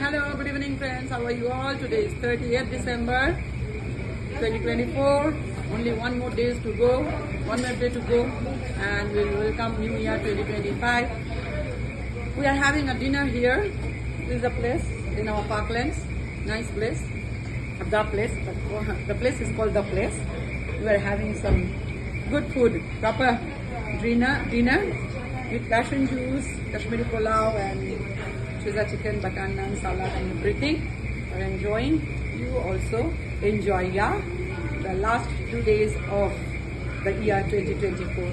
Hello, good evening friends. How are you all? Today is 30th December 2024. Only one more day to go. One more day to go and we'll welcome New Year 2025. We are having a dinner here. This is a place in our Parklands. Nice place. The place is called The Place. We are having some good food. Proper dinner with passion juice, Kashmiri pulao and Chiza chicken, butter naan, salad and everything. We're enjoying. You also enjoy, yeah? The last 2 days of the year 2024.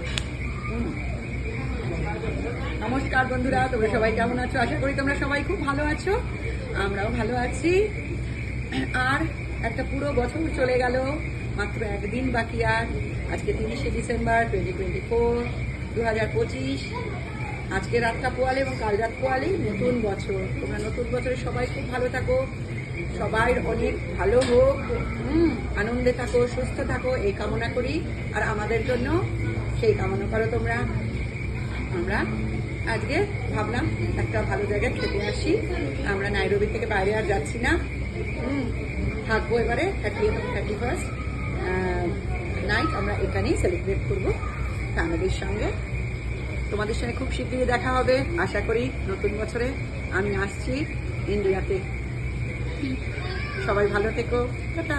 নমস্কার বন্ধুরা, তোমরা সবাই কেমন আছো? আশা করি তোমরা সবাই খুব ভালো আছো। আমরাও ভালো আছি। আর একটা পুরো বছর চলে গেল, মাত্র একদিন বাকি। আর আজকে 30শে ডিসেম্বর 2025। আজকে রাতটা পোয়ালে এবং কাল রাত পোয়ালেই নতুন বছর। তোমরা নতুন বছরে সবাই খুব ভালো থাকো, সবাই অনেক ভালো হোক, আনন্দে থাকো, সুস্থ থাকো, এই কামনা করি। আর আমাদের জন্য সেই কামনা করো তোমরা। আমরা আজকে ভাবলাম একটা ভালো জায়গায় খেতে আসি। আমরা নাইরোবি থেকে বাইরে আর যাচ্ছি না, থাকবো এবারে 31st নাইট আমরা এখানেই সেলিব্রেট করবো ফ্যামিলির সঙ্গে। তোমাদের সঙ্গে খুব শীঘ্রই দেখা হবে আশা করি নতুন বছরে। আমি আসছি ইন্ডিয়াতে। সবাই ভালো থেকো, টাটা।